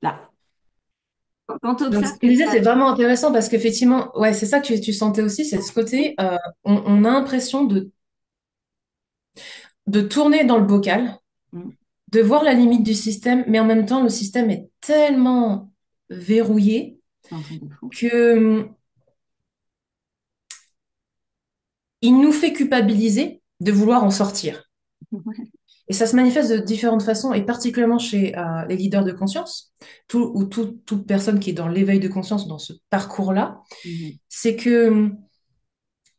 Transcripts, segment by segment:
Là, quand tu Donc, observes ce que je disais, quelqu'un. c'est vraiment intéressant parce qu'effectivement, ouais, c'est ça que tu sentais aussi, c'est ce côté, on a l'impression de tourner dans le bocal, Mm. de voir la limite du système, mais en même temps, le système est tellement verrouillé C'est un truc de fou. que il nous fait culpabiliser de vouloir en sortir. Et ça se manifeste de différentes façons, et particulièrement chez les leaders de conscience, toute personne qui est dans l'éveil de conscience, dans ce parcours-là, Mhm. c'est que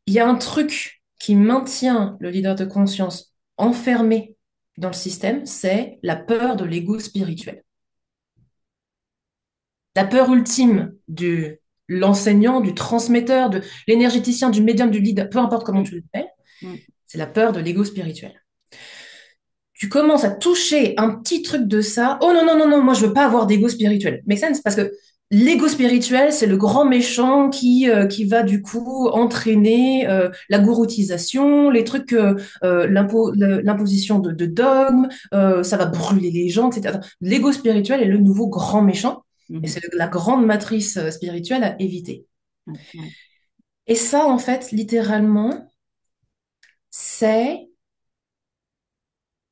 il y a un truc qui maintient le leader de conscience enfermé dans le système, c'est la peur de l'ego spirituel. La peur ultime de l'enseignant, du transmetteur, de l'énergéticien, du médium, du leader, peu importe comment Mm. tu l'appelles, Mm. c'est la peur de l'ego spirituel. Tu commences à toucher un petit truc de ça. Oh non, non, non, non, moi je veux pas avoir d'ego spirituel. Make sense? Parce que l'ego spirituel, c'est le grand méchant qui va du coup entraîner la gouroutisation, les trucs, l'imposition de dogmes, ça va brûler les gens, etc. L'ego spirituel est le nouveau grand méchant et Mhm. c'est la grande matrice spirituelle à éviter. Ouais, ouais. Et ça, en fait, littéralement, c'est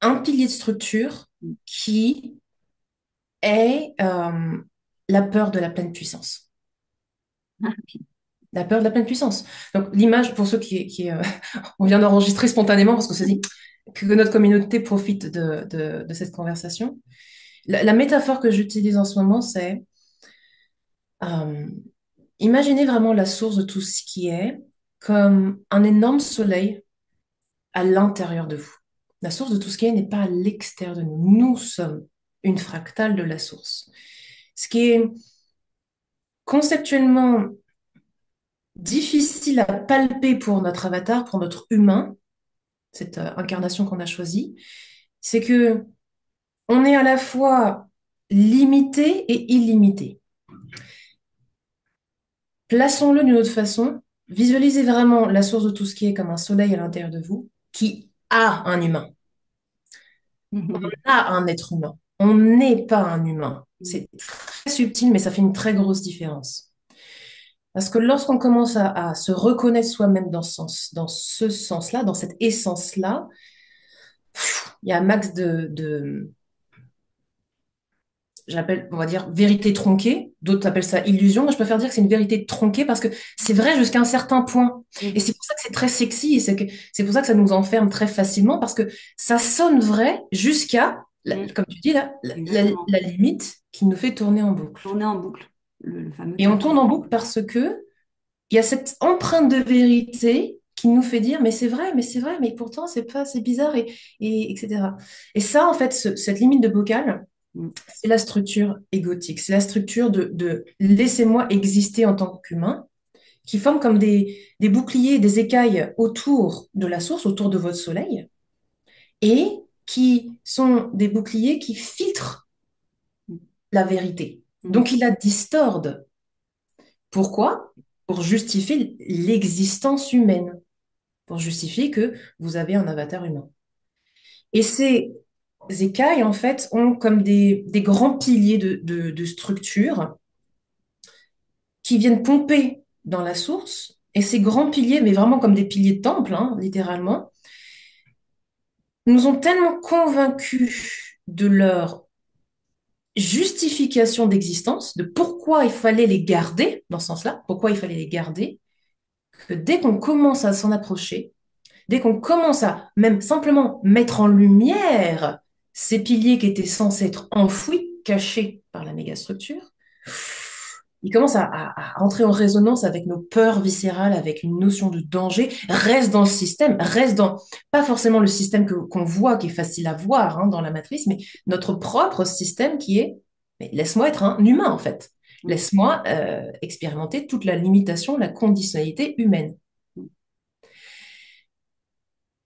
un pilier de structure Mm. qui est la peur de la pleine puissance. Ah, La peur de la pleine puissance. Donc, l'image, pour ceux on vient d'enregistrer spontanément parce qu'on s'est dit que notre communauté profite de cette conversation. La métaphore que j'utilise en ce moment, c'est euh, imaginez vraiment la source de tout ce qui est comme un énorme soleil à l'intérieur de vous. La source de tout ce qui est n'est pas à l'extérieur de nous. Nous sommes une fractale de la source. Ce qui est conceptuellement difficile à palper pour notre avatar, pour notre humain, cette incarnation qu'on a choisie, c'est que on est à la fois limité et illimité. Plaçons-le d'une autre façon. Visualisez vraiment la source de tout ce qui est comme un soleil à l'intérieur de vous, qui a un humain, a un être humain. On n'est pas un humain. Mm. C'est très subtil, mais ça fait une très grosse différence. Parce que lorsqu'on commence à se reconnaître soi-même dans ce sens-là, dans cette essence-là, il y a un max j'appelle, on va dire, vérité tronquée. D'autres appellent ça illusion. Moi, je préfère dire que c'est une vérité tronquée parce que c'est vrai jusqu'à un certain point. Et Mhm. c'est pour ça que c'est très sexy et c'est pour ça que ça nous enferme très facilement parce que ça sonne vrai jusqu'à, Mm. comme tu dis là, Exactement. la limite qui nous fait tourner en boucle. Tourner en boucle, le fameux Et on tourner en tourne en boucle. boucle parce que il y a cette empreinte de vérité qui nous fait dire, mais c'est vrai, mais pourtant, c'est pas, c'est bizarre, etc. Et ça, en fait, cette limite de bocal, Mm. c'est la structure égotique, c'est la structure de laissez-moi exister en tant qu'humain, qui forme comme des boucliers, des écailles autour de la source, autour de votre soleil, et qui sont des boucliers qui filtrent la vérité. Mm. Donc, ils la distordent. Pourquoi? Pour justifier l'existence humaine, pour justifier que vous avez un avatar humain. Et ces écailles, en fait, ont comme des grands piliers de structure qui viennent pomper dans la source. Et ces grands piliers, mais vraiment comme des piliers de temple, hein, littéralement, nous ont tellement convaincus de leur justification d'existence, de pourquoi il fallait les garder, dans ce sens-là, pourquoi il fallait les garder, que dès qu'on commence à s'en approcher, dès qu'on commence à même simplement mettre en lumière ces piliers qui étaient censés être enfouis, cachés par la mégastructure, ils commencent à entrer en résonance avec nos peurs viscérales, avec une notion de danger, reste dans le système, reste dans, pas forcément le système qu'on voit, qui est facile à voir hein, dans la matrice, mais notre propre système qui est, mais laisse-moi être un humain en fait. Mm. Laisse-moi expérimenter toute la limitation, la conditionnalité humaine. Mm.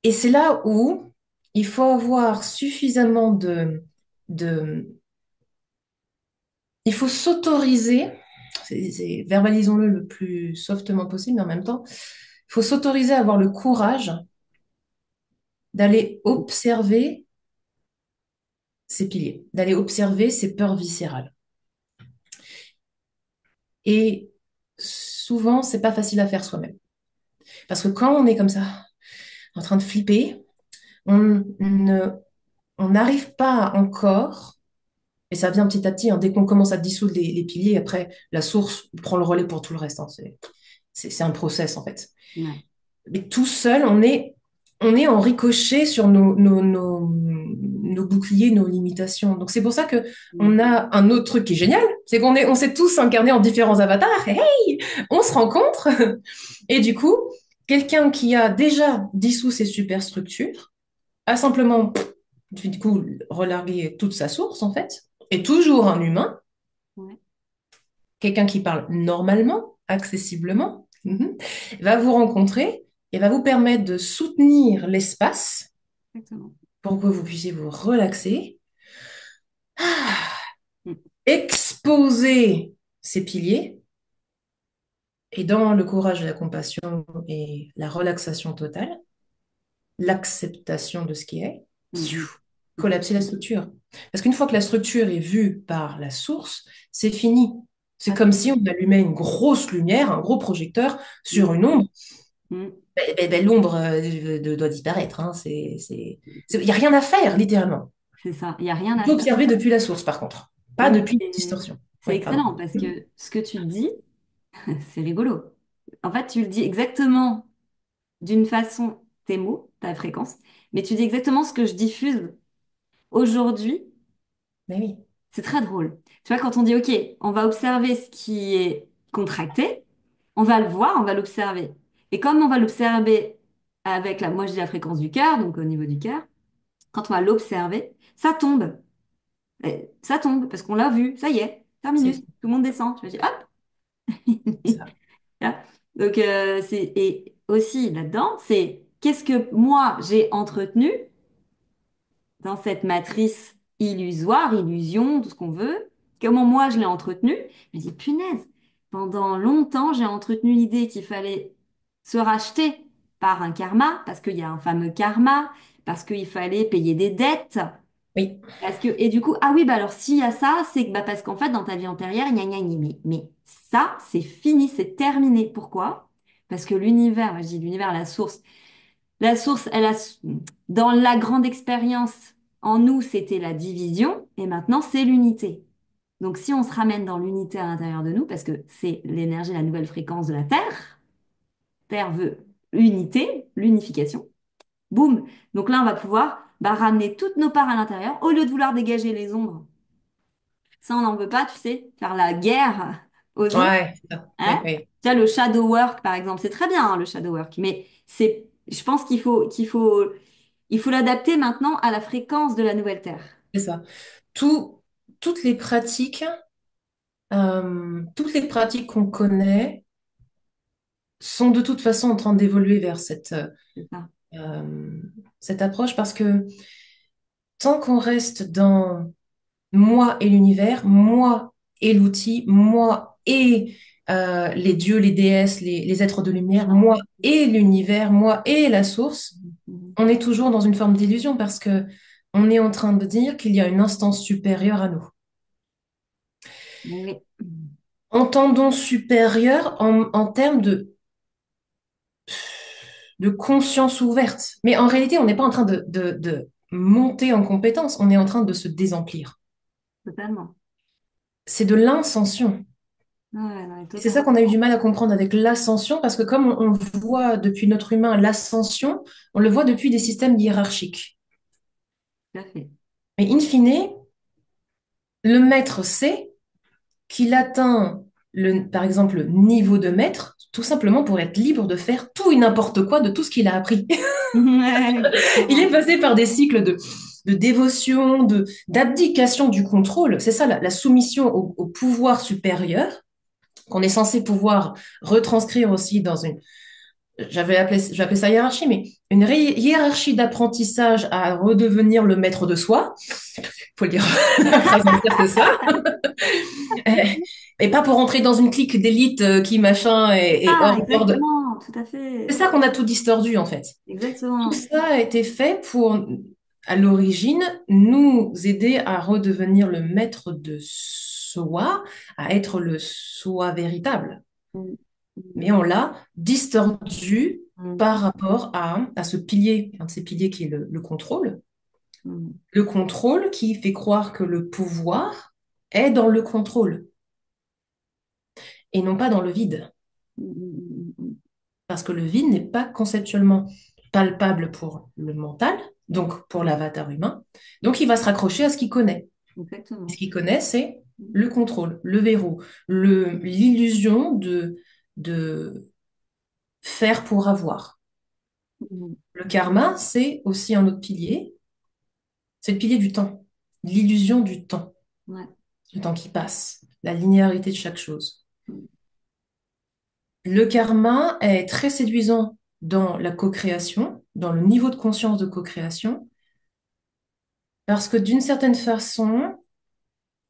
Et c'est là où il faut avoir suffisamment de... Il faut s'autoriser, verbalisons-le le plus softement possible, mais en même temps, il faut s'autoriser à avoir le courage d'aller observer ces piliers, d'aller observer ces peurs viscérales. Et souvent, c'est pas facile à faire soi-même. Parce que quand on est comme ça, en train de flipper, ne, on n'arrive pas encore, et ça vient petit à petit, hein, dès qu'on commence à dissoudre les piliers, après, la source prend le relais pour tout le reste, hein. C'est un process, en fait. Ouais. Mais tout seul, on est en ricochet sur nos boucliers, nos limitations. Donc c'est pour ça que Mm. on a un autre truc qui est génial, c'est on s'est tous incarnés en différents avatars. Hey, hey, on se rencontre. Et du coup, quelqu'un qui a déjà dissous ses superstructures a simplement, du coup, relargué toute sa source, en fait, est toujours un humain, Ouais, quelqu'un qui parle normalement, accessiblement, va vous rencontrer et va vous permettre de soutenir l'espace exactement. pour que vous puissiez vous relaxer, Mm. exposer ces piliers et dans le courage et la compassion et la relaxation totale, l'acceptation de ce qui est, Mhm. collapser la structure. Parce qu'une fois que la structure est vue par la source, c'est fini. C'est Ah, comme si on allumait une grosse lumière, un gros projecteur mm. sur une ombre. Mm. L'ombre doit disparaître, hein. Il n'y a rien à faire, littéralement. C'est ça, il n'y a rien Il à faut faire. observer depuis la source, par contre, Non, pas mais depuis une c'est distorsion. c'est Oui, pardon. excellent parce que ce que tu dis, c'est rigolo. En fait, tu le dis exactement d'une façon, tes mots, ta fréquence, mais tu dis exactement ce que je diffuse aujourd'hui. Mais oui, C'est très drôle. Tu vois, quand on dit, OK, on va observer ce qui est contracté, on va le voir, on va l'observer. Et comme on va l'observer avec moi je dis la fréquence du cœur, donc au niveau du cœur, quand on va l'observer, ça tombe. Ça tombe parce qu'on l'a vu, ça y est, terminus, c'est tout le monde descend. Tu vas dire, hop! ça. Là. Donc, et aussi là-dedans, c'est qu'est-ce que moi j'ai entretenu dans cette matrice illusoire, illusion, tout ce qu'on veut, comment moi je l'ai entretenu. Je me dis, punaise, pendant longtemps, j'ai entretenu l'idée qu'il fallait se racheter par un karma, parce qu'il y a un fameux karma, parce qu'il fallait payer des dettes. Oui, Parce que, et du coup, ah oui, bah alors s'il y a ça, c'est que bah, parce qu'en fait, dans ta vie antérieure, gna gna gna, mais ça, c'est fini, c'est terminé. Pourquoi? Parce que l'univers, moi je dis l'univers, la source, dans la grande expérience, en nous, c'était la division, et maintenant, c'est l'unité. Donc, si on se ramène dans l'unité à l'intérieur de nous, parce que c'est l'énergie, la nouvelle fréquence de la Terre, Terre veut unité, l'unification, boum. Donc là, on va pouvoir bah, ramener toutes nos parts à l'intérieur, au lieu de vouloir dégager les ombres. Ça, on n'en veut pas, tu sais, faire la guerre aux ombres. ouais, c'est ça. Oui, Hein? oui, Tu vois, le shadow work, par exemple, c'est très bien, hein, le shadow work, mais je pense il faut l'adapter maintenant à la fréquence de la nouvelle Terre. c'est ça. Tout, toutes les pratiques, toutes les pratiques qu'on connaît sont de toute façon en train d'évoluer vers C'est ça. euh, cette approche parce que tant qu'on reste dans moi et l'univers, moi et l'outil, moi et les dieux, les déesses, les êtres de lumière, moi et l'univers, moi et la source, Mhm. on est toujours dans une forme d'illusion parce que on est en train de dire qu'il y a une instance supérieure à nous. Oui. Entendons supérieur en termes de conscience ouverte. Mais en réalité, on n'est pas en train de monter en compétence, on est en train de se désemplir. Totalement. C'est de l'incension. Ouais, non, C'est ça totalement. qu'on a eu du mal à comprendre avec l'ascension, parce que comme on voit depuis notre humain l'ascension, on le voit depuis des systèmes hiérarchiques. Tout à fait. Mais in fine, le maître sait qu'il atteint, par exemple, le niveau de maître, tout simplement pour être libre de faire tout et n'importe quoi de tout ce qu'il a appris. Ouais, Il est exactement. passé par des cycles de dévotion, d'abdication du contrôle. C'est ça, la soumission au pouvoir supérieur, qu'on est censé pouvoir retranscrire aussi dans une, j'appelais ça hiérarchie, mais une hiérarchie d'apprentissage à redevenir le maître de soi. Faut le dire, la phrase entière, c'est ça. Et pas pour entrer dans une clique d'élite qui machin et Ah, hors bord. exactement, tout à C'est fait. ça qu'on a tout distordu en fait. Tout Exactement. ça a été fait pour, à l'origine, nous aider à redevenir le maître de soi à être le soi véritable. Mm. Mais on l'a distordu Mm. par rapport à ce pilier, un de ces piliers qui est le contrôle. Mm. Le contrôle qui fait croire que le pouvoir est dans le contrôle et non pas dans le vide. Mm. Mm. Mm. Parce que le vide n'est pas conceptuellement palpable pour le mental, donc pour l'avatar humain. Donc il va se raccrocher à ce qu'il connaît. Et ce Exactement. qu'il connaît, c'est Mm. le contrôle, le verrou, l'illusion de faire pour avoir. Mm. Le karma, c'est aussi un autre pilier, c'est le pilier du temps, l'illusion du temps, Ouais. le temps qui passe, la linéarité de chaque chose. Mm. Le karma est très séduisant dans la co-création, dans le niveau de conscience de co-création, parce que d'une certaine façon,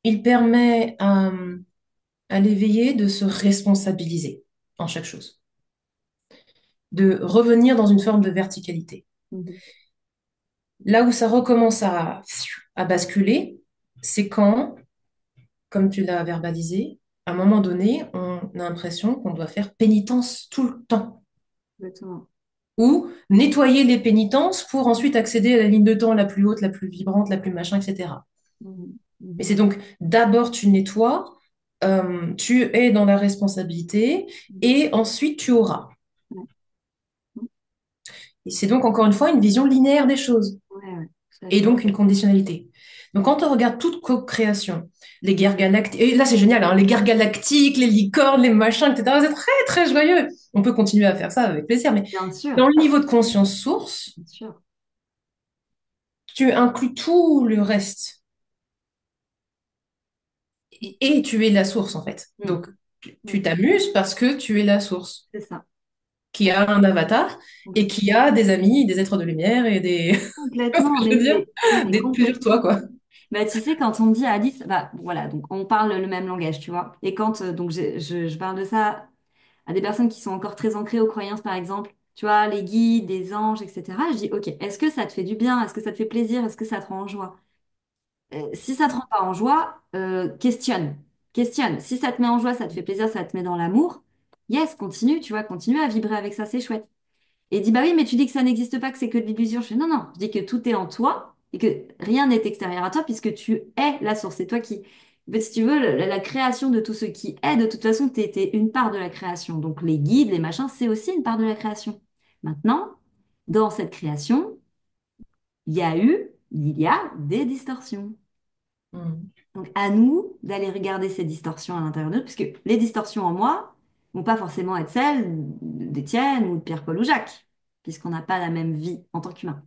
il permet à l'éveillé de se responsabiliser en chaque chose, de revenir dans une forme de verticalité. Mhm. Là où ça recommence à basculer, c'est quand, comme tu l'as verbalisé, à un moment donné, on a l'impression qu'on doit faire pénitence tout le temps, Exactement. ou nettoyer les pénitences pour ensuite accéder à la ligne de temps la plus haute, la plus vibrante, la plus machin, etc. Mhm. Et Mhm. c'est donc d'abord tu nettoies, tu es dans la responsabilité, Mhm. et ensuite tu auras. Ouais. Et c'est donc encore une fois une vision linéaire des choses, Ouais, ouais, tout à et fait. donc une conditionnalité. Donc quand on regarde toute co-création, les guerres galactiques, et là c'est génial, hein, les guerres galactiques, les licornes, les machins, etc., c'est très très joyeux. On peut continuer à faire ça avec plaisir, mais Bien sûr, dans le niveau de conscience source, bien sûr. tu inclus tout le reste, et tu es la source en fait. Mm. Donc tu Mm. t'amuses parce que tu es la source, C'est ça. qui a un avatar et qui a des amis, des êtres de lumière et des, ce Complètement, que je veux dire, mais des plusieurs toi, complètement. quoi. Bah, tu sais, quand on me dit Alice, bah voilà, donc on parle le même langage, tu vois. Et quand donc je parle de ça à des personnes qui sont encore très ancrées aux croyances, par exemple, tu vois, les guides, des anges, etc. Je dis, ok, est-ce que ça te fait du bien? Est-ce que ça te fait plaisir? Est-ce que ça te rend en joie? Si ça te rend pas en joie, questionne. Questionne. Si ça te met en joie, ça te fait plaisir, ça te met dans l'amour, yes, continue, tu vois, continue à vibrer avec ça, c'est chouette. Et il dit, bah oui, mais tu dis que ça n'existe pas, que c'est que de l'illusion. Je fais, non, non, je dis que tout est en toi et que rien n'est extérieur à toi puisque tu es la source. C'est toi qui, en fait, si tu veux, la création de tout ce qui est, de toute façon, tu étais une part de la création. Donc les guides, les machins, c'est aussi une part de la création. Maintenant, dans cette création, il y a des distorsions. Mm. Donc, à nous d'aller regarder ces distorsions à l'intérieur de nous, puisque les distorsions en moi vont pas forcément être celles d'Étienne ou de Pierre-Paul ou Jacques, puisqu'on n'a pas la même vie en tant qu'humain.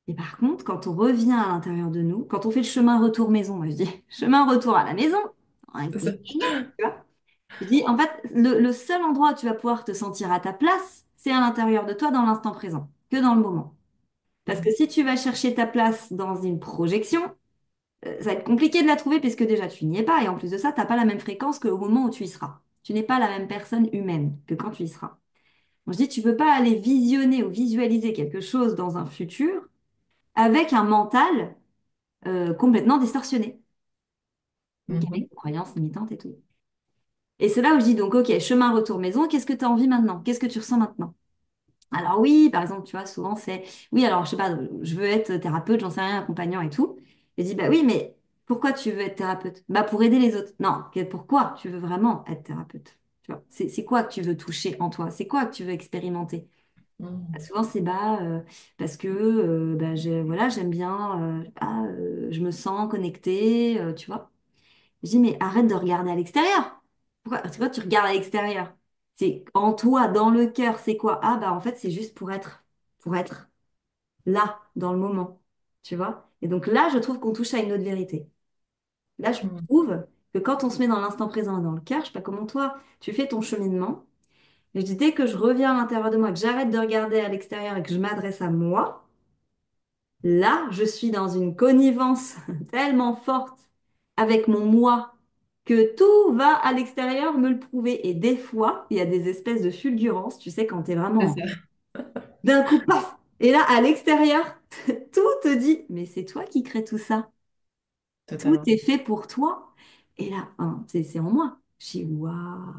Et par contre, quand on revient à l'intérieur de nous, quand on fait le chemin retour maison, moi je dis chemin retour à la maison, C'est ça. inconditionnel, tu vois. Je dis, en fait, le seul endroit où tu vas pouvoir te sentir à ta place, c'est à l'intérieur de toi, dans l'instant présent, que dans le moment. Parce que Mm. si tu vas chercher ta place dans une projection, ça va être compliqué de la trouver puisque déjà tu n'y es pas et en plus de ça, tu n'as pas la même fréquence qu'au moment où tu y seras. Tu n'es pas la même personne humaine que quand tu y seras. Donc, je dis, tu peux pas aller visionner ou visualiser quelque chose dans un futur avec un mental complètement distorsionné, donc avec Mhm. des croyances limitantes et tout. Et c'est là où je dis donc, ok, chemin retour maison, qu'est-ce que tu as envie maintenant? Qu'est-ce que tu ressens maintenant? Alors oui, par exemple, tu vois, souvent c'est, oui, alors je sais pas, je veux être thérapeute, j'en sais rien, accompagnant et tout. Et je dis, bah oui, mais pourquoi tu veux être thérapeute? Bah pour aider les autres. Non, pourquoi tu veux vraiment être thérapeute? Tu vois, c'est quoi que tu veux toucher en toi? C'est quoi que tu veux expérimenter? Bah, Mm. souvent c'est parce que bah, voilà, j'aime bien, je me sens connectée, tu vois. Je dis, mais arrête de regarder à l'extérieur. Pourquoi tu regardes à l'extérieur? C'est en toi, dans le cœur, c'est quoi? Ah, bah en fait, c'est juste pour être là, dans le moment. Tu vois? Et donc là, je trouve qu'on touche à une autre vérité. Là, je Mm. trouve que quand on se met dans l'instant présent et dans le cœur, je sais pas comment toi, tu fais ton cheminement. Et je dis, dès que je reviens à l'intérieur de moi, que j'arrête de regarder à l'extérieur et que je m'adresse à moi, là, je suis dans une connivence tellement forte avec mon moi que tout va à l'extérieur me le prouver. Et des fois, il y a des espèces de fulgurances, tu sais, quand t'es C'est vraiment ça, d'un coup, paf! Et là, à l'extérieur, tout te dit, mais c'est toi qui crée tout ça. Tout totalement. est fait pour toi. Et là, hein, c'est en moi. Je dis, waouh.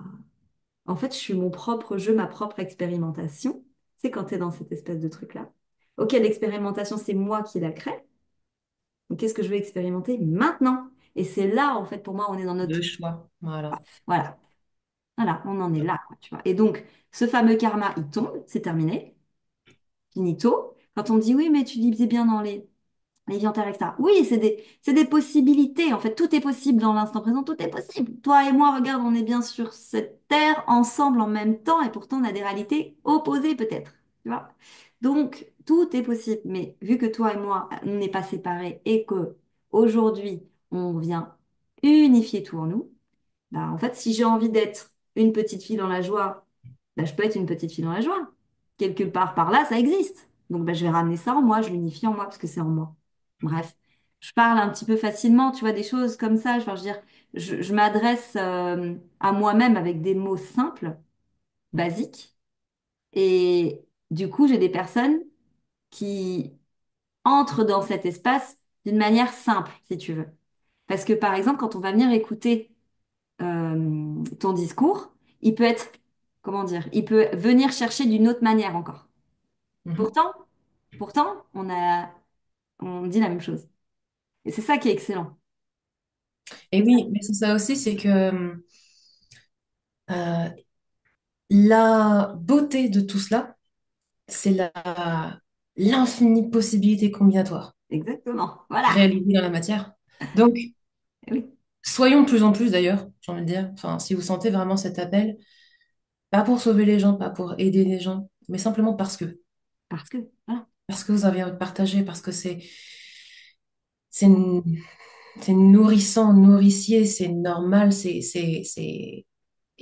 En fait, je suis mon propre jeu, ma propre expérimentation. C'est quand tu es dans cette espèce de truc-là. Ok, l'expérimentation, c'est moi qui la crée. Donc, qu'est-ce que je vais expérimenter maintenant? Et c'est là, en fait, pour moi, on est dans De notre... choix. Voilà. Voilà, voilà, on en est là, quoi, tu vois. Et donc, ce fameux karma, il tombe, c'est terminé, finito. Quand on me dit, oui, mais tu disais bien dans les vies antérieures, etc. Oui, c'est des possibilités. En fait, tout est possible dans l'instant présent, tout est possible. Toi et moi, regarde, on est bien sur cette terre, ensemble en même temps, et pourtant, on a des réalités opposées, peut-être. Tu vois? Donc, tout est possible. Mais vu que toi et moi, on n'est pas séparés et que aujourd'hui, on vient unifier tout en nous, bah, en fait, si j'ai envie d'être une petite fille dans la joie, bah, je peux être une petite fille dans la joie. Quelque part par là, ça existe. Donc, bah, je vais ramener ça en moi, je l'unifie en moi parce que c'est en moi. Bref, je parle un petit peu facilement, tu vois, des choses comme ça. Enfin, je veux dire, je m'adresse à moi-même avec des mots simples, basiques. Et du coup, j'ai des personnes qui entrent dans cet espace d'une manière simple, si tu veux. Parce que, par exemple, quand on va venir écouter ton discours, il peut être, comment dire, il peut venir chercher d'une autre manière encore. Mhm. Pourtant, pourtant, on dit la même chose. Et c'est ça qui est excellent. Et C'est ça. oui, mais c'est ça aussi, c'est que euh, la beauté de tout cela, c'est l'infinie possibilité combinatoire Exactement. Voilà. réalisée dans la matière. Donc, Eh oui. soyons de plus en plus d'ailleurs, j'ai envie de dire, enfin, si vous sentez vraiment cet appel, pas pour sauver les gens, pas pour aider les gens, mais simplement Parce que, voilà. parce que vous avez envie de partager, parce que c'est, c'est nourrissant, nourricier, c'est normal, et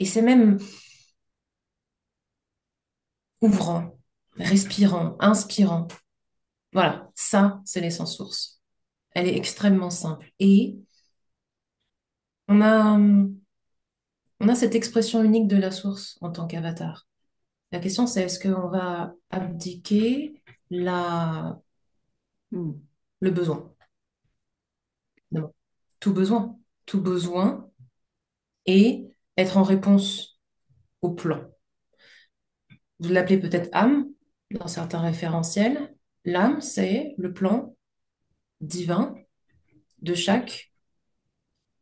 c'est même ouvrant, respirant, inspirant. Voilà, ça, c'est l'essence source. Elle est extrêmement simple. Et on a, on a cette expression unique de la source en tant qu'avatar. La question, c'est est-ce qu'on va abdiquer Mm. le besoin? Non. Tout besoin. Tout besoin et être en réponse au plan. Vous l'appelez peut-être âme dans certains référentiels. L'âme, c'est le plan divin de chaque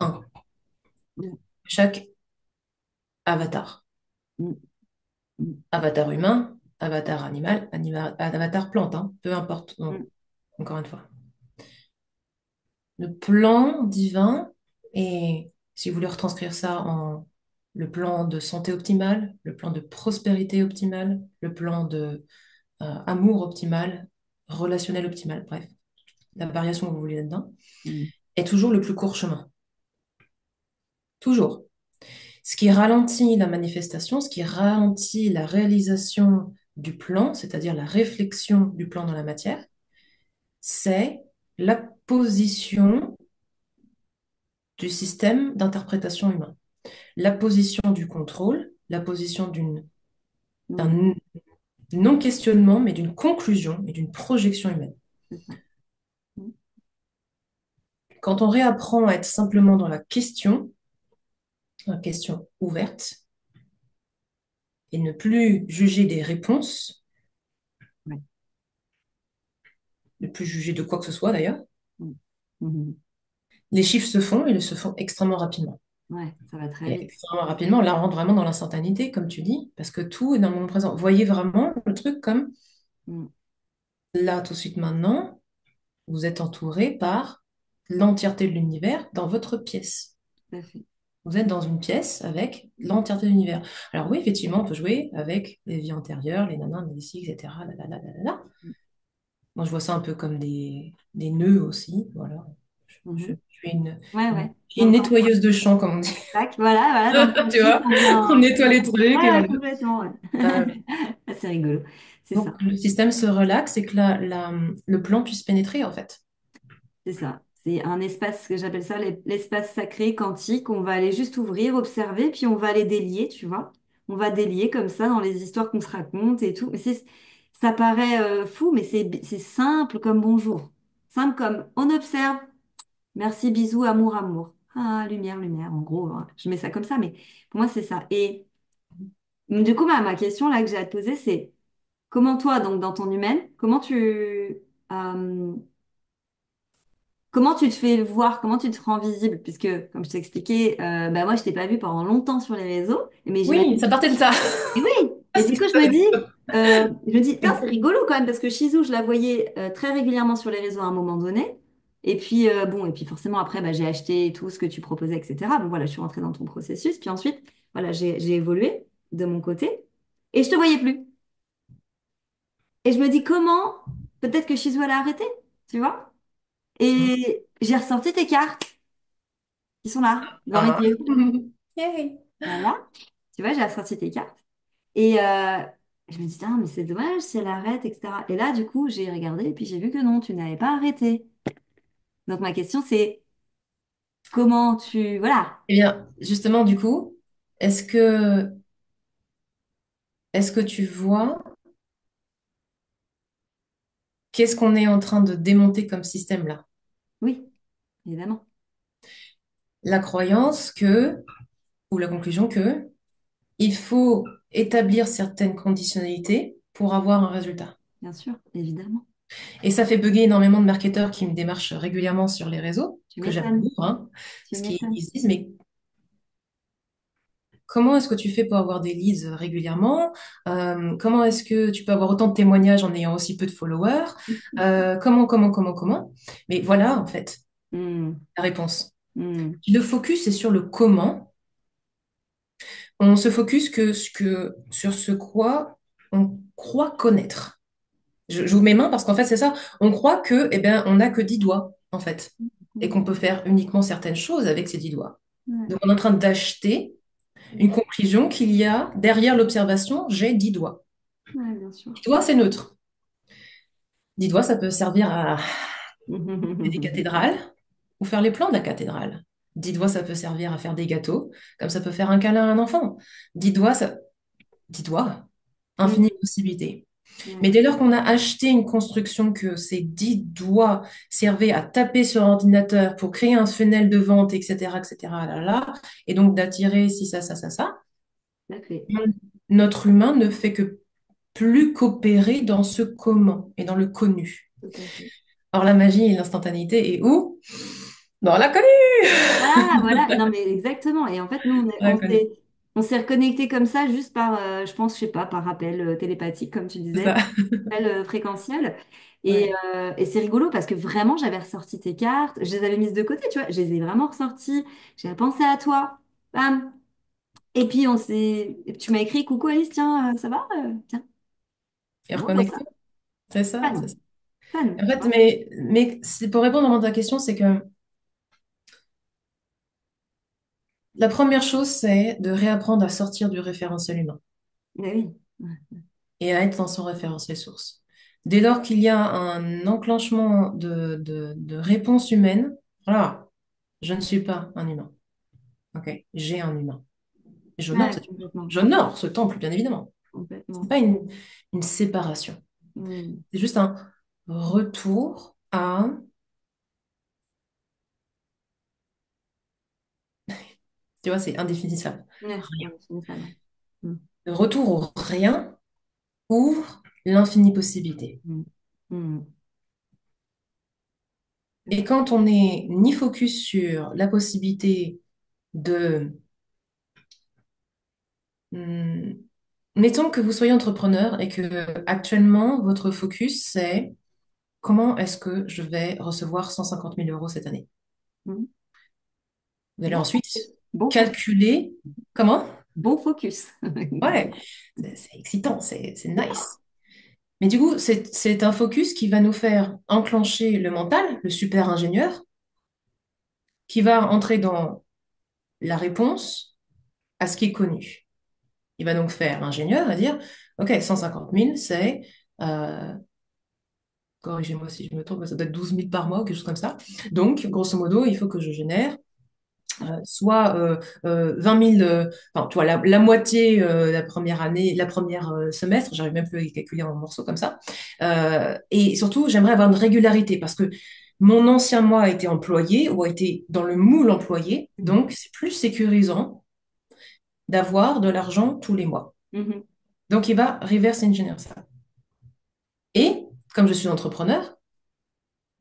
un, Mm. chaque avatar. Mm. Mm. Avatar humain, avatar animal, avatar plante, hein, peu importe. Donc, Mm. encore une fois. Le plan divin, et si vous voulez retranscrire ça en le plan de santé optimale, le plan de prospérité optimale, le plan de amour optimal, relationnel optimal, bref, la variation que vous voulez là-dedans, Mm. est toujours le plus court chemin. Toujours. Ce qui ralentit la manifestation, ce qui ralentit la réalisation du plan, c'est-à-dire la réflexion du plan dans la matière, c'est la position du système d'interprétation humain, la position du contrôle, la position Mm. d'un non-questionnement, mais d'une conclusion et d'une projection humaine. C'est ça. Mm. Quand on réapprend à être simplement dans la question ouverte, et ne plus juger des réponses, Ouais. ne plus juger de quoi que ce soit d'ailleurs, Mm. Mhm. les chiffres se font et ils se font extrêmement rapidement. Ouais, ça va très Et vite. extrêmement rapidement, là, on rentre vraiment dans l'instantanéité, comme tu dis, parce que tout est dans le moment présent. Voyez vraiment le truc comme Mm. là, tout de suite, maintenant, vous êtes entouré par l'entièreté de l'univers dans votre pièce. Tout à fait. Vous êtes dans une pièce avec l'entièreté de l'univers. Alors oui, effectivement, on peut jouer avec les vies antérieures, les nanas, les ici, etc. Là, là, là, là, là, là. Mm. Moi, je vois ça un peu comme des nœuds aussi. Voilà. Je Mhm. suis Ouais, ouais. une J'entends. nettoyeuse de champs, comme on dit. Tac, voilà, voilà, dans le Tu principe, vois, on on vient. nettoie les trucs et Ouais, ouais, voilà. complètement. Ouais. Euh, Ah, c'est rigolo. C'est ça. donc, le système se relaxe et que le plan puisse pénétrer, en fait. C'est ça. C'est un espace que j'appelle ça l'espace sacré quantique. On va aller juste ouvrir, observer, puis on va aller délier, tu vois. On va délier comme ça dans les histoires qu'on se raconte et tout. Mais ça paraît fou, mais c'est simple comme bonjour. Simple comme on observe. Merci, bisous, amour, amour. Ah, lumière, lumière, en gros, hein. Je mets ça comme ça, mais pour moi, c'est ça. Et du coup, ma question là que j'ai à te poser, c'est comment toi, donc dans ton humaine, comment tu te fais voir, comment tu te rends visible? Puisque, comme je t'ai expliqué, bah moi, je t'ai pas vu pendant longtemps sur les réseaux, mais Oui, j'imagine. ça partait de ça. Et oui, et du coup, je me dis, putain, c'est rigolo quand même, parce que Shizou, je la voyais très régulièrement sur les réseaux à un moment donné. Et puis, bon, et puis forcément, après, bah, j'ai acheté tout ce que tu proposais, etc. Bon, voilà, je suis rentrée dans ton processus. Puis ensuite, voilà, j'ai évolué de mon côté. Et je te voyais plus. Et je me dis, comment? Peut-être que Shizou, elle a arrêté, tu vois? Et j'ai ressorti tes cartes qui sont là, devant mes Ah. yeux. Yay. Voilà. Tu vois, j'ai ressorti tes cartes. Et je me dis, ah, mais c'est dommage si elle arrête, etc. Et là, du coup, j'ai regardé et puis j'ai vu que non, tu n'avais pas arrêté. Donc ma question, c'est comment tu... Voilà. Eh bien, justement, du coup, est-ce que, est-ce que tu vois qu'est-ce qu'on est en train de démonter comme système là? Oui, évidemment. La croyance que, ou la conclusion que, il faut établir certaines conditionnalités pour avoir un résultat. Bien sûr, évidemment. Et ça fait bugger énormément de marketeurs qui me démarchent régulièrement sur les réseaux, Tu que j'aime m'étonnes. beaucoup, hein, Tu parce qu'ils m'étonnes. ils se disent, mais comment est-ce que tu fais pour avoir des leads régulièrement? Comment est-ce que tu peux avoir autant de témoignages en ayant aussi peu de followers? Comment? Mais voilà, en fait, Hmm, la réponse. hmm. Le focus est sur le comment. On se focus sur ce quoi on croit connaître. Je vous mets main parce qu'en fait, c'est ça. On croit que, eh ben, on n'a que 10 doigts, en fait, et qu'on peut faire uniquement certaines choses avec ces 10 doigts. Ouais, Donc, on est en train d'acheter une conclusion qu'il y a derrière l'observation, j'ai 10 doigts. ouais, bien sûr. 10 doigts, c'est neutre. 10 doigts, ça peut servir à faire des cathédrales ou faire les plans de la cathédrale. 10 doigts, ça peut servir à faire des gâteaux, comme ça peut faire un câlin à un enfant. 10 doigts, 10 doigts, Hmm, infinie possibilité. ouais, Mais dès lors qu'on a acheté une construction que ces 10 doigts servaient à taper sur l'ordinateur pour créer un funnel de vente, etc., là, là, et donc d'attirer si ça, tout à fait. notre humain ne fait que plus coopérer dans ce comment et dans le connu. Tout à fait. Or, la magie et l'instantanéité est où? Dans la connu! Voilà, voilà. Non, mais exactement. Et en fait, nous, Dans la connu. on s'est reconnecté comme ça, juste par, je pense, je sais pas, par appel télépathique, comme tu C'est disais, ça. par appel fréquentiel. Ouais. Et c'est rigolo parce que vraiment, j'avais ressorti tes cartes, je les avais mises de côté, tu vois, je les ai vraiment ressorties. J'ai pensé à toi. Bam. Et puis, tu m'as écrit, coucou Alice, tiens, ça va? Tiens. Et Bon, bah, ça, reconnecter. C'est ça, c'est fun, ça. fun, En tu fait, vois. mais pour répondre à ta question, c'est que la première chose, c'est de réapprendre à sortir du référentiel humain Mais oui. Ouais. et à être dans son référentiel source. Dès lors qu'il y a un enclenchement de réponse humaine, voilà, je ne suis pas un humain. Ok, j'ai un humain. Et j'honore Ouais, cet humain. complètement, J'honore ce temple, bien évidemment. C'est complètement. pas une séparation. Hmm. C'est juste un retour à, tu vois, c'est indéfinissable. Ouais, c'est ça. Hmm. Le retour au rien ouvre l'infinie possibilité. Hmm. Hmm. Et quand on n'est ni focus sur la possibilité de... hmm, mettons que vous soyez entrepreneur et que actuellement, votre focus, c'est comment est-ce que je vais recevoir 150 000 euros cette année? Hmm. Vous allez Bon ensuite focus. Bon focus. calculer comment? Bon focus. Ouais, c'est excitant, c'est nice. Mais du coup, c'est un focus qui va nous faire enclencher le mental, le super ingénieur, qui va entrer dans la réponse à ce qui est connu. Il va donc faire l'ingénieur et dire, OK, 150 000, c'est, euh, corrigez-moi si je me trompe, ça doit être 12 000 par mois ou quelque chose comme ça. Donc, grosso modo, il faut que je génère soit 20 000, enfin, tu vois, la moitié la première année, la première semestre, j'arrive même plus à les calculer en morceaux comme ça. Et surtout, j'aimerais avoir une régularité parce que mon ancien moi a été employé ou a été dans le moule employé, Mhm. donc c'est plus sécurisant d'avoir de l'argent tous les mois. Mhm. Donc, il va reverse engineer ça. Et comme je suis entrepreneur,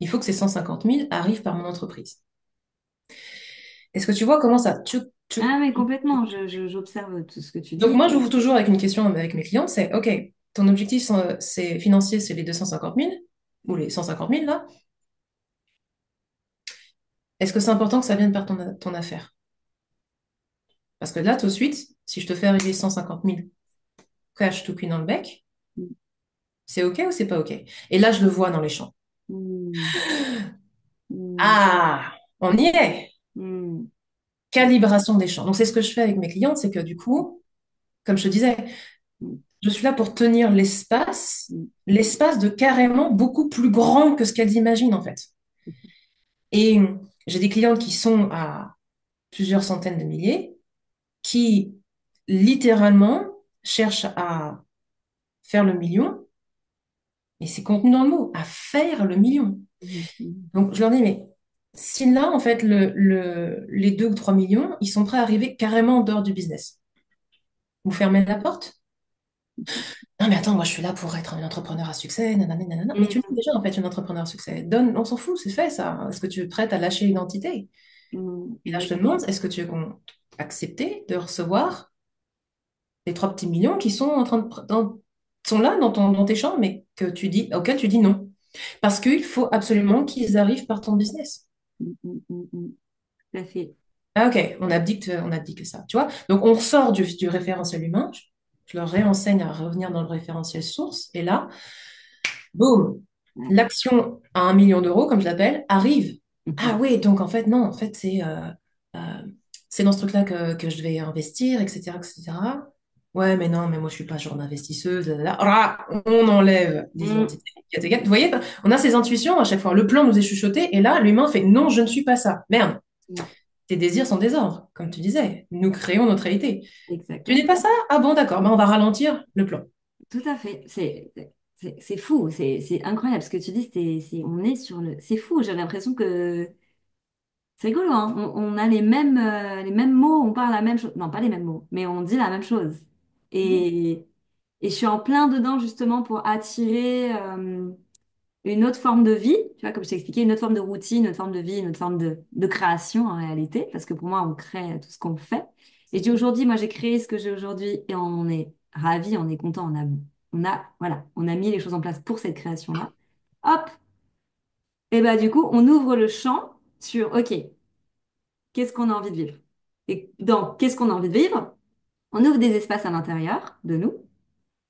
il faut que ces 150 000 arrivent par mon entreprise. Est-ce que tu vois comment ça tchouk, tchouk, Ah mais tchouk, complètement, tchouk. j'observe tout ce que tu Donc, dis. moi, j'ouvre toujours avec une question avec mes clients, c'est, OK, ton objectif c'est financier, c'est les 250 000 ou les 150 000 là. Est-ce que c'est important que ça vienne par ton affaire? Parce que là, tout de suite, si je te fais arriver 150 000 cash tout cuit dans le bec, c'est OK ou c'est pas OK? Et là, je le vois dans les champs. Mhm. Mhm. Ah, on y est. Mhm. Calibration des champs. Donc, c'est ce que je fais avec mes clientes, c'est que du coup, comme je te disais, je suis là pour tenir Mhm. l'espace de carrément beaucoup plus grand que ce qu'elles imaginent en fait. Et j'ai des clientes qui sont à plusieurs centaines de milliers, qui littéralement cherchent à faire le million, et c'est contenu dans le mot, à faire le million. Mhm. Donc je leur dis, mais si là, en fait, les 2 ou 3 millions, ils sont prêts à arriver carrément en dehors du business. Vous fermez la porte? Non, mais attends, moi je suis là pour être un entrepreneur à succès, nanana, nanana. Mais tu l'es Mhm. déjà en fait, une entrepreneur à succès. Donne, on s'en fout, c'est fait ça. Est-ce que tu es prête à lâcher l'identité? Mhm. Et là, je te demande, est-ce que tu es accepter de recevoir les 3 petits millions qui sont en train sont là dans tes champs, mais auxquels tu dis non. Parce qu'il faut absolument qu'ils arrivent par ton business. Mhm. Mhm. Tout à fait. Ah, ok, on abdique ça, tu vois. Donc, on sort du référentiel humain. Je leur réenseigne à revenir dans le référentiel source. Et là, boum, Ouais. l'action à 1 million d'euros, comme je l'appelle, arrive. Ah Mhm. oui, donc en fait, non, en fait, euh, c'est dans ce truc-là que je vais investir, etc., etc. Ouais, mais non, mais moi, je suis pas genre d'investisseuse. Là, là, là. Ah, on enlève les Mhm. identités. Vous voyez, on a ces intuitions à chaque fois. Le plan nous est chuchoté, et là, l'humain fait non, je ne suis pas ça. Merde, Ouais. tes désirs sont des ordres, comme tu disais. Nous créons notre réalité. Tu n'es Exactement. pas ça? Ah bon, d'accord, ben, on va ralentir le plan. Tout à fait. C'est fou, c'est incroyable ce que tu dis. On est sur le. C'est fou. J'ai l'impression que c'est rigolo, hein. On a les mêmes mots, on parle la même chose. Non, pas les mêmes mots, mais on dit la même chose. Et, et je suis en plein dedans justement pour attirer une autre forme de vie. Tu vois, comme je t'ai expliqué, une autre forme de routine, une autre forme de vie, une autre forme de création en réalité. Parce que pour moi, on crée tout ce qu'on fait. Et je dis aujourd'hui, moi, j'ai créé ce que j'ai aujourd'hui et on est ravis, on est content, voilà, on a mis les choses en place pour cette création-là. Hop! Et bah, du coup, on ouvre le champ sur, OK, qu'est-ce qu'on a envie de vivre? Et dans qu'est-ce qu'on a envie de vivre, on ouvre des espaces à l'intérieur de nous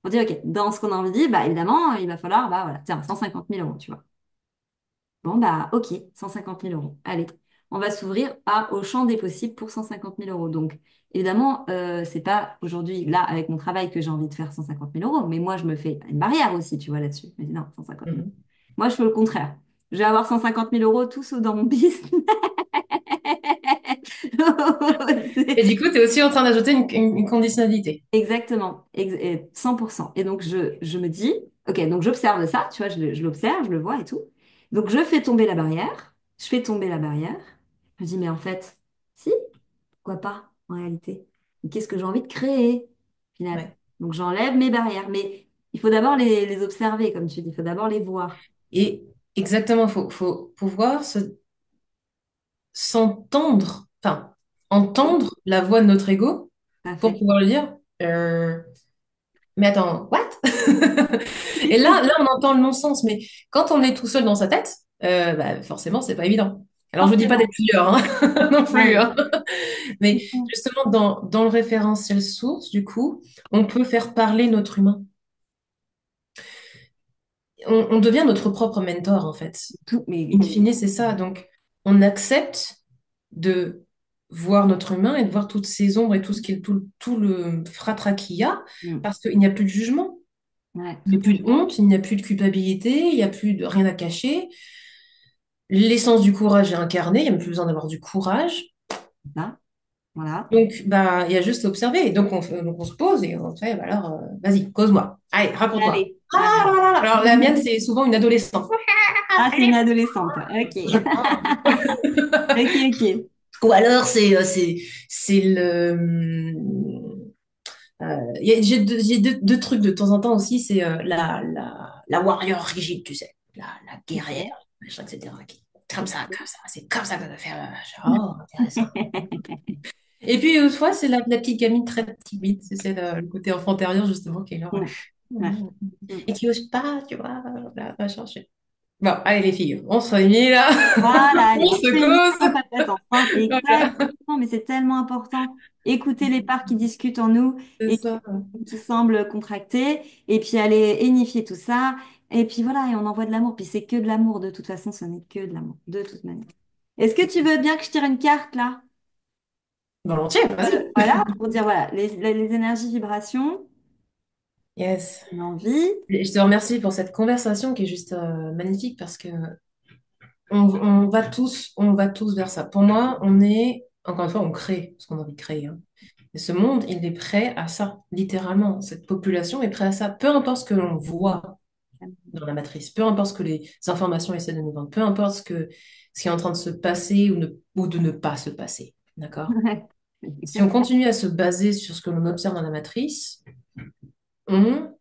pour dire, OK, dans ce qu'on a envie de vivre, bah, évidemment, il va falloir, bah voilà, tiens, 150 000 euros, tu vois. Bon, bah, OK, 150 000 euros. Allez, on va s'ouvrir au champ des possibles pour 150 000 euros. Donc, évidemment, c'est pas aujourd'hui, là, avec mon travail, que j'ai envie de faire 150 000 euros, mais moi, je me fais une barrière aussi, tu vois, là-dessus. Je me dis, non, 150 000. Mhm. Moi, je fais le contraire. Je vais avoir 150 000 euros tous dans mon business. Et du coup, tu es aussi en train d'ajouter une conditionnalité. Exactement, 100%. Et donc, je me dis, ok, donc j'observe ça, tu vois, je l'observe, je le vois et tout. Donc, je fais tomber la barrière, je fais tomber la barrière. Je me dis, mais en fait, si, pourquoi pas, en réalité? Qu'est-ce que j'ai envie de créer, au final? Ouais. Donc, j'enlève mes barrières. Mais il faut d'abord les observer, comme tu dis, il faut d'abord les voir. Et exactement, faut pouvoir s'entendre, enfin, Oui, entendre la voix de notre ego tout à pour fait. pouvoir lui dire, mais attends, what? Et là, on entend le non-sens, mais quand on est tout seul dans sa tête, bah, forcément, c'est pas évident. Alors, je ne dis pas d'être Forcément. plusieurs, hein, non plus, Ouais. hein. Mais justement, dans le référentiel source, du coup, on peut faire parler notre humain. On devient notre propre mentor, en fait. Tout, In fine, c'est ça. Donc, on accepte de voir notre humain et de voir toutes ses ombres et tout le fratras qu'il y a, Mm. parce qu'il n'y a plus de jugement, Ouais, il n'y tout a à plus de honte, il n'y a plus de culpabilité, il n'y a plus de rien à cacher. L'essence du courage est incarnée, il n'y a même plus besoin d'avoir du courage. fait. Voilà. Donc, bah, il y a juste à observer. Donc, on se pose et on fait, bah, alors, vas-y, cause-moi. Allez, raconte-moi. Allez, Ah, voilà. là, là, là. Alors, la mienne, c'est souvent une adolescente. Ah, c'est une adolescente, toi. Ok. Ok, ok. Ou alors, c'est j'ai deux trucs de temps en temps aussi. C'est la warrior rigide, tu sais, la Ok. guerrière, machin, etc. C'est comme ça qu'on va faire. Oh, intéressant. Et puis, une fois, c'est la petite gamine très timide. C'est le côté enfant intérieur, justement, qui est là. Mm. Ouais. Mm. Et qui ose pas, tu vois, là, machin. Bon, allez, les filles, on se réunit là. Voilà, allez, On on se fait une cause. patate ensemble. Voilà, Exactement, mais c'est tellement important. Écouter les parts qui discutent en nous c'est et ça. qui semblent contractées, et puis aller énifier tout ça. Et puis voilà, et on envoie de l'amour. Puis c'est que de l'amour, de toute façon, ce n'est que de l'amour, de toute manière. Est-ce que tu veux bien que je tire une carte là? Volontiers, vas-y. Voilà, pour dire voilà, les énergies vibrations, Yes. l'envie. Et je te remercie pour cette conversation qui est juste magnifique parce que on va tous vers ça. Pour moi, encore une fois, on crée ce qu'on a envie de créer, hein. Et ce monde, il est prêt à ça, littéralement. Cette population est prête à ça. Peu importe ce que l'on voit dans la matrice, peu importe ce que les informations essaient de nous vendre, peu importe ce qui est en train de se passer ou de ne pas se passer. D'accord? Si on continue à se baser sur ce que l'on observe dans la matrice, on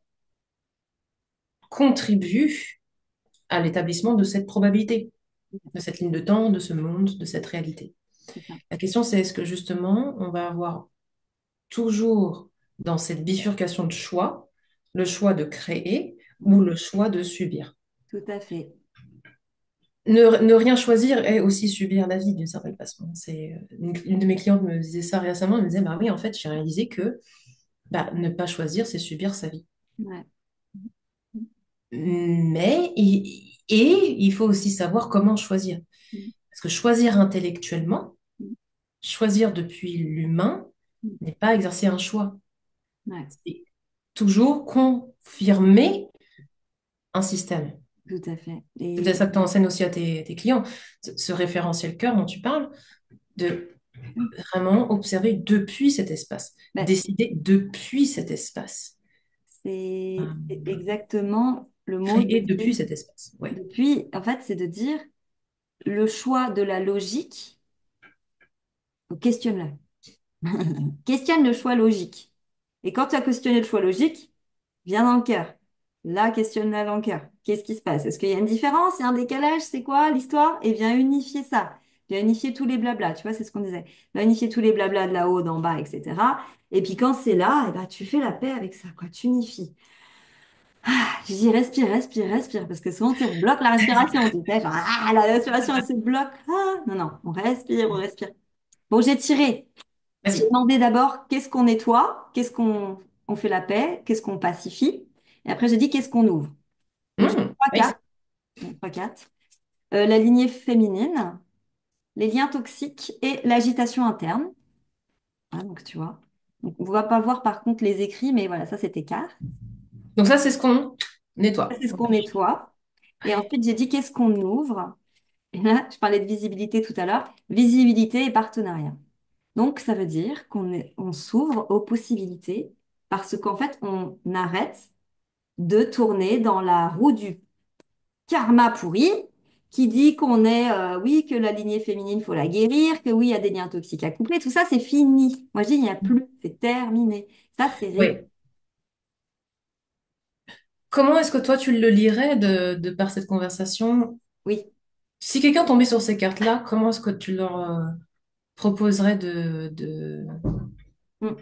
contribue à l'établissement de cette probabilité, de cette ligne de temps, de ce monde, de cette réalité. La question, c'est est-ce que justement, on va avoir toujours dans cette bifurcation de choix, le choix de créer ou le choix de subir. Tout à fait. Ne rien choisir est aussi subir la vie d'une certaine façon. Une de mes clientes me disait ça récemment, elle me disait, bah oui, en fait, j'ai réalisé que bah, ne pas choisir, c'est subir sa vie. Ouais. Et il faut aussi savoir comment choisir. Parce que choisir intellectuellement, choisir depuis l'humain, n'est pas exercer un choix. Ouais, C'est toujours confirmer un système. tout à fait. C'est peut-être Et ça que tu enseignes aussi à tes clients, ce référentiel cœur dont tu parles, de vraiment observer depuis cet espace, ben, décider depuis cet espace, c'est exactement le mot créer depuis depuis. cet espace. Ouais. Depuis, en fait, c'est de dire le choix de la logique, questionne-le. Questionne le choix logique. Et quand tu as questionné le choix logique, viens dans le cœur. Là, questionne-la dans le cœur. Qu'est-ce qui se passe? Est-ce qu'il y a une différence? Il y a un décalage? C'est quoi l'histoire? Et viens unifier ça. Viens unifier tous les blablas. Tu vois, c'est ce qu'on disait. Viens unifier tous les blablas de là-haut, d'en bas, etc. Et puis quand c'est là, eh ben, tu fais la paix avec ça, quoi. Tu unifies. Je dis respire, respire, respire. Parce que souvent, tu sais, on bloque la respiration. Tu sais, genre, ah, la respiration, elle se bloque. Ah, non, non, on respire, on respire. Bon, j'ai tiré. J'ai Vas-y. demandé d'abord qu'est-ce qu'on nettoie, qu'est-ce qu'on on fait la paix, qu'est-ce qu'on pacifie. Et après, j'ai dit qu'est-ce qu'on ouvre. Donc, j'ai trois Nice. cartes. Donc, trois cartes. La lignée féminine, les liens toxiques et l'agitation interne. Ah, donc, tu vois. Donc, on ne va pas voir par contre les écrits, mais voilà, ça, c'était cartes. Donc ça, c'est ce qu'on Ça, nettoie. c'est ce qu'on nettoie. Et ensuite, j'ai dit qu'est-ce qu'on ouvre. Et là, je parlais de visibilité tout à l'heure. Visibilité et partenariat. Donc, ça veut dire on s'ouvre aux possibilités parce qu'en fait, on arrête de tourner dans la roue du karma pourri qui dit qu'on est, oui, que la lignée féminine, faut la guérir, que oui, il y a des liens toxiques à couper. Tout ça, c'est fini. Moi, je dis, il n'y a plus. C'est terminé. Ça, c'est réglé. Oui. Comment est-ce que toi, tu le lirais de par cette conversation? Oui. Si quelqu'un tombait sur ces cartes-là, comment est-ce que tu leur proposerais Mm.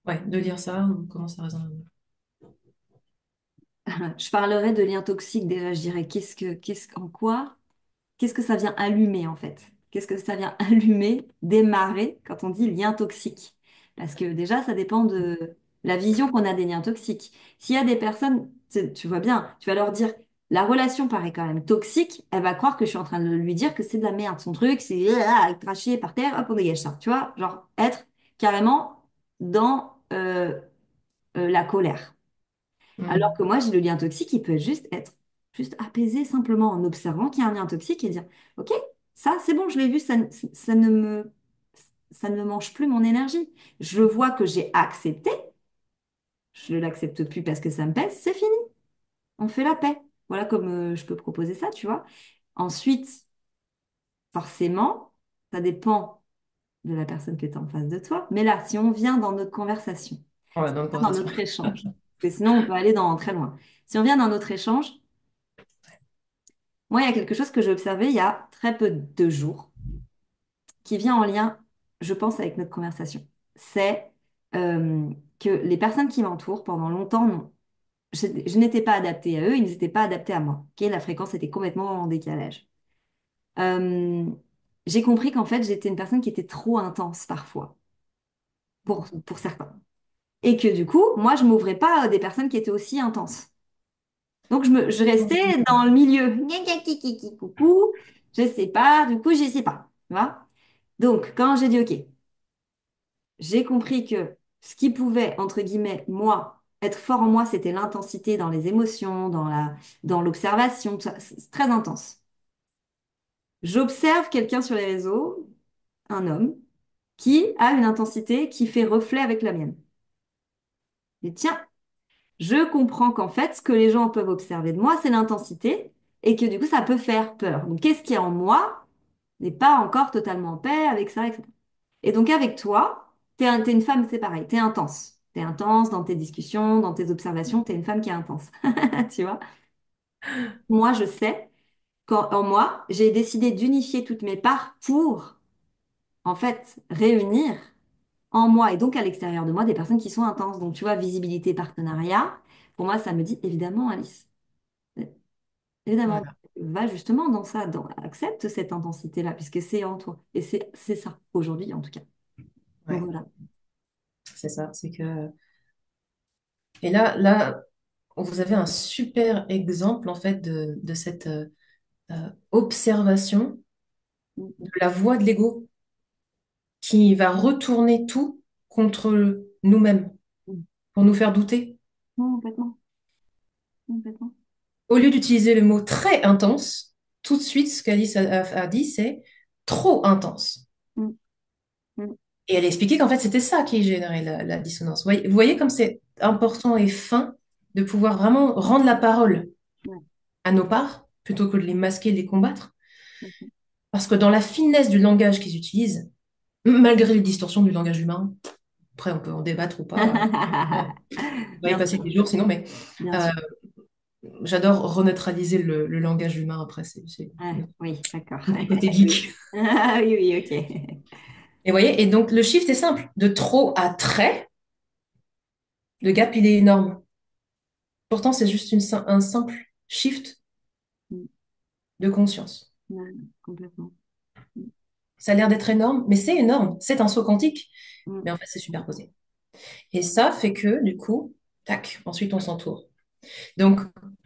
ouais, de lire ça ou comment ça résonne? Je parlerai de liens toxiques déjà. Je dirais, en quoi? Qu'est-ce que ça vient allumer en fait? Qu'est-ce que ça vient allumer, démarrer quand on dit lien toxique? Parce que déjà, ça dépend de la vision qu'on a des liens toxiques. S'il y a des personnes, tu vois bien, tu vas leur dire, la relation paraît quand même toxique, elle va croire que je suis en train de lui dire que c'est de la merde. Son truc, c'est cracher par terre, hop, on dégage ça. Tu vois, genre être carrément dans la colère. Alors Hmm. que moi, j'ai le lien toxique, il peut juste être juste apaisé simplement en observant qu'il y a un lien toxique et dire, OK, ça, c'est bon, je l'ai vu, ça ne me mange plus mon énergie. Je vois que j'ai accepté, je ne l'accepte plus parce que ça me pèse, c'est fini. On fait la paix. Voilà comme je peux proposer ça, tu vois. Ensuite, forcément, ça dépend de la personne que tu as en face de toi. Mais là, si on vient dans notre conversation, Ouais, dans une dans conversation. notre échange, parce que sinon on peut aller dans très loin. Si on vient dans notre échange, moi, il y a quelque chose que j'ai observé il y a très peu de jours qui vient en lien, je pense, avec notre conversation. C'est euh, que les personnes qui m'entourent, pendant longtemps, non. Je n'étais pas adaptée à eux, ils n'étaient pas adaptés à moi. Ok, la fréquence était complètement en décalage. Euh, j'ai compris qu'en fait, j'étais une personne qui était trop intense parfois, pour certains. Et que du coup, moi, je m'ouvrais pas à des personnes qui étaient aussi intenses. Donc, je restais dans le milieu. Gna, gna, ki, coucou, je sais pas, du coup, je sais pas. Tu vois. Donc, quand j'ai dit OK, j'ai compris que ce qui pouvait, entre guillemets, moi, être fort en moi, c'était l'intensité dans les émotions, dans l'observation, tout ça. C'est très intense. J'observe quelqu'un sur les réseaux, un homme, qui a une intensité qui fait reflet avec la mienne. Et tiens, je comprends qu'en fait, ce que les gens peuvent observer de moi, c'est l'intensité et que du coup, ça peut faire peur. Donc, qu'est-ce qui est en moi n'est pas encore totalement en paix avec ça, etc. Et donc, avec toi, t'es une femme, c'est pareil, t'es intense. T'es intense dans tes discussions, dans tes observations, t'es une femme qui est intense. Tu vois? Moi, je sais qu'en moi, j'ai décidé d'unifier toutes mes parts pour, en fait, réunir en moi et donc à l'extérieur de moi des personnes qui sont intenses. Donc, tu vois, visibilité, partenariat, pour moi, ça me dit évidemment, Alice. Évidemment, Voilà. va justement dans ça, accepte cette intensité-là, puisque c'est en toi. Et c'est ça, aujourd'hui en tout cas. Donc Ouais, voilà. c'est ça. C'est que... Et là, vous avez un super exemple, en fait, de cette observation Mm, de la voix de l'ego qui va retourner tout contre nous-mêmes mm. pour nous faire douter. Non, complètement, complètement. Au lieu d'utiliser le mot très intense, tout de suite, ce qu'Alice a dit, c'est trop intense. Mm, mm. Et elle a expliqué qu'en fait, c'était ça qui générait la dissonance. Vous voyez comme c'est important et fin de pouvoir vraiment rendre la parole Ouais, à nos parts plutôt que de les masquer, de les combattre. ok. Parce que dans la finesse du langage qu'ils utilisent, malgré les distorsions du langage humain, après on peut en débattre ou pas, on va y Bien passer sûr, des jours sinon, mais bien euh, sûr. j'adore reneutraliser le langage humain après, c'est Ouais, oui, d'accord. mon petit côté Oui. geek. Ah, oui, oui, ok. Et vous voyez, et donc le shift est simple, de trop à très, le gap il est énorme. Pourtant, c'est juste un simple shift Mm, de conscience. ouais, complètement. Mm, Ça a l'air d'être énorme, mais c'est énorme. C'est un saut quantique, mm, mais en fait, c'est superposé. Et ça fait que, du coup, tac, ensuite on s'entoure. Donc,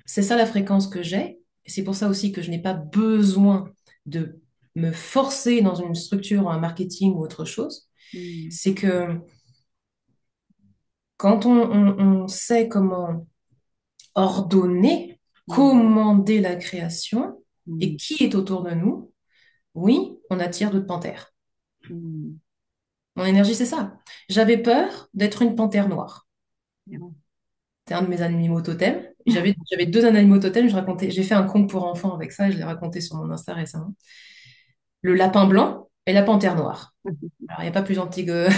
c'est ça la fréquence que j'ai. Et c'est pour ça aussi que je n'ai pas besoin de me forcer dans une structure, un marketing ou autre chose. mm, C'est que quand on sait comment ordonner, mm, commander la création et mm, qui est autour de nous, oui, on attire d'autres panthères. mm. Mon énergie, c'est ça. J'avais peur d'être une panthère noire. Et bon. C'est un de mes animaux totems. J'avais deux animaux totems. J'ai fait un conte pour enfants avec ça et je l'ai raconté sur mon Insta récemment. Le lapin blanc et la panthère noire. Alors, il n'y a pas plus gentil que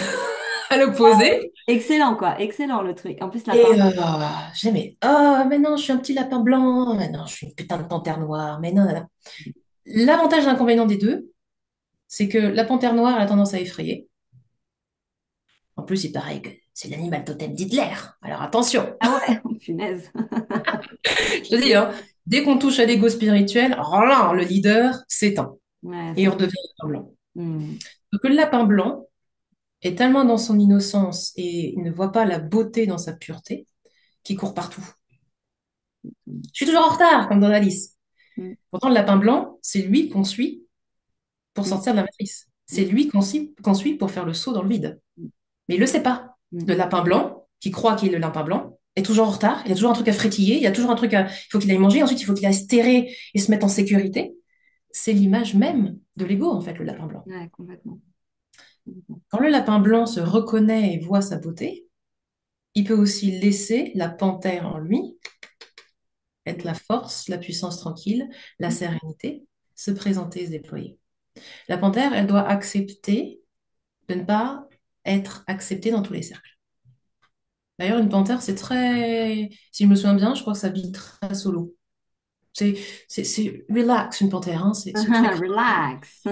à l'opposé. Excellent, quoi. Excellent, le truc. En plus, la part. Et j'aimais, oh, mais non, je suis un petit lapin blanc. Mais non, je suis une putain de panthère noire. Mais non, non, non. L'avantage et l'inconvénient des deux, c'est que la panthère noire elle a tendance à effrayer. En plus, il paraît que c'est l'animal totem d'Hitler. Alors attention. Ah ouais, punaise. Je te dis, hein, dès qu'on touche à l'ego spirituel, alors là, le leader s'éteint Ouais, et il ça. redevient lapin blanc. Mm, Donc le lapin blanc est tellement dans son innocence et il ne voit pas la beauté dans sa pureté qu'il court partout. mm, Je suis toujours en retard, comme dans Alice. mm, Pourtant, le lapin blanc, c'est lui qu'on suit pour mm, sortir de la matrice. C'est mm, lui qu'on suit pour faire le saut dans le vide. Mais il le sait pas. mm. Le lapin blanc, qui croit qu'il est le lapin blanc, est toujours en retard. Il y a toujours un truc à frétiller. Il y a toujours un truc à. Il faut qu'il aille manger. Ensuite, il faut qu'il aille se terrer et se mettre en sécurité. C'est l'image même de l'ego, en fait, le lapin blanc. Ouais, complètement. Complètement. Quand le lapin blanc se reconnaît et voit sa beauté, il peut aussi laisser la panthère en lui être la force, la puissance tranquille, la sérénité, se présenter et se déployer. La panthère, elle doit accepter de ne pas être acceptée dans tous les cercles. D'ailleurs, une panthère, c'est très, si je me souviens bien, je crois que ça vit très solo. C'est, c'est relax, une panthère, hein, c'est très calme. Relax.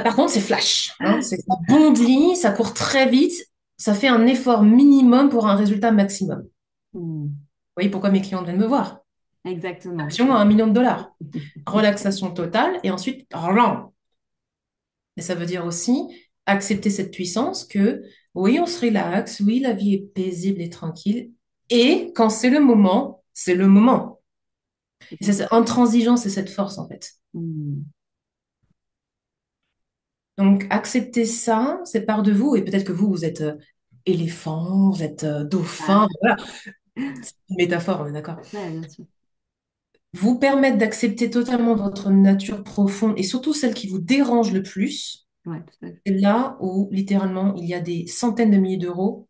Par contre, c'est flash, hein, ça bondit, ça court très vite, ça fait un effort minimum pour un résultat maximum. Vous Hmm, voyez pourquoi mes clients viennent me voir. exactement. Action à 1 million de dollars. Relaxation totale et ensuite, rlan. Et ça veut dire aussi accepter cette puissance que oui, on se relaxe, oui, la vie est paisible et tranquille. Et quand c'est le moment, c'est le moment. Et c'est cette intransigeance et cette force, en fait. Hmm. Donc, accepter ça, c'est part de vous. Et peut-être que vous êtes éléphant, vous êtes Ah, dauphin. Voilà, c'est une métaphore, on est d'accord. ouais, bien sûr. Vous permettre d'accepter totalement votre nature profonde et surtout celle qui vous dérange le plus. Ouais, tout à fait. C'est là où, littéralement, il y a des centaines de milliers d'euros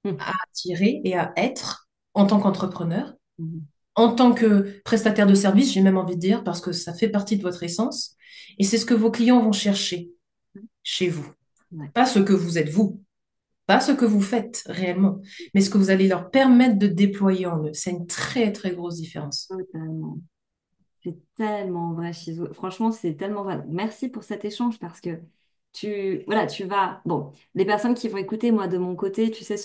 Hmm, à attirer et à être en tant qu'entrepreneur, hmm. en tant que prestataire de service, j'ai même envie de dire, parce que ça fait partie de votre essence. Et c'est ce que vos clients vont chercher chez vous. Ouais, Pas ce que vous êtes vous, pas ce que vous faites réellement, mais ce que vous allez leur permettre de déployer en eux. C'est une très, très grosse différence. totalement. C'est tellement vrai, Shizu. Franchement, c'est tellement vrai. Merci pour cet échange parce que voilà, tu vas, bon, les personnes qui vont écouter, moi, de mon côté, tu sais,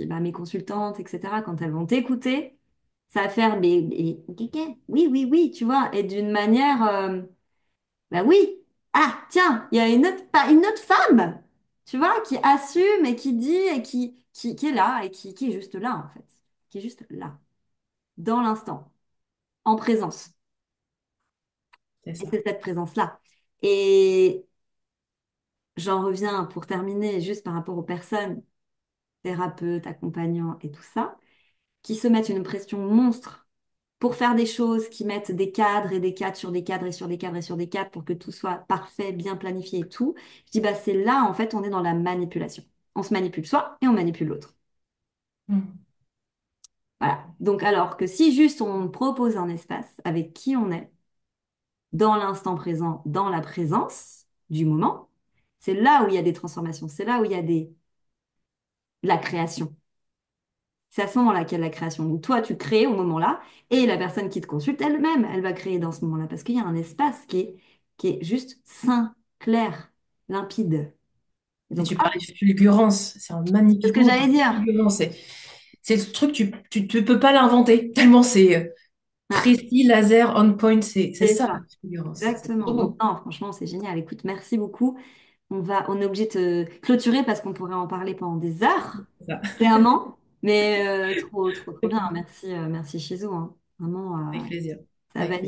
bah, mes consultantes, etc., quand elles vont t'écouter, ça va faire oui, oui, oui, tu vois, et d'une manière, bah oui, ah, tiens, il y a une autre femme, tu vois, qui assume et qui dit et qui est là et qui est juste là, en fait, qui est juste là, dans l'instant, en présence. C'est Et ça. c'est cette présence-là. Et j'en reviens pour terminer juste par rapport aux personnes, thérapeutes, accompagnants et tout ça, qui se mettent une pression monstre pour faire des choses, qui mettent des cadres et des cadres sur des cadres et sur des cadres et sur des cadres pour que tout soit parfait, bien planifié et tout. Je dis, bah, c'est là, en fait, on est dans la manipulation. On se manipule soi et on manipule l'autre. Mm. Voilà. Donc, alors que si juste on propose un espace avec qui on est, dans l'instant présent, dans la présence du moment, c'est là où il y a des transformations, c'est là où il y a la création. C'est à ce moment-là qu'il y a de la création. Donc toi, tu crées au moment-là, et la personne qui te consulte elle-même, elle va créer dans ce moment-là, parce qu'il y a un espace qui est juste sain, clair, limpide. Et Et donc, tu hop, parlais de fulgurance, c'est un c'est ce magnifique que mot, j'allais dire. fulgurance. C'est ce truc, tu peux pas l'inventer, tellement c'est Ah, précis, laser, on point, c'est c'est ça, ça. la fulgurance. C'est Exactement. trop Donc, beau. non, franchement, c'est génial. Écoute, merci beaucoup. On est obligé de te clôturer parce qu'on pourrait en parler pendant des heures, C'est ça. clairement. Mais trop, trop, trop bien. Merci, merci Shizu, hein. Vraiment, Avec plaisir. ça Avec valide. plaisir.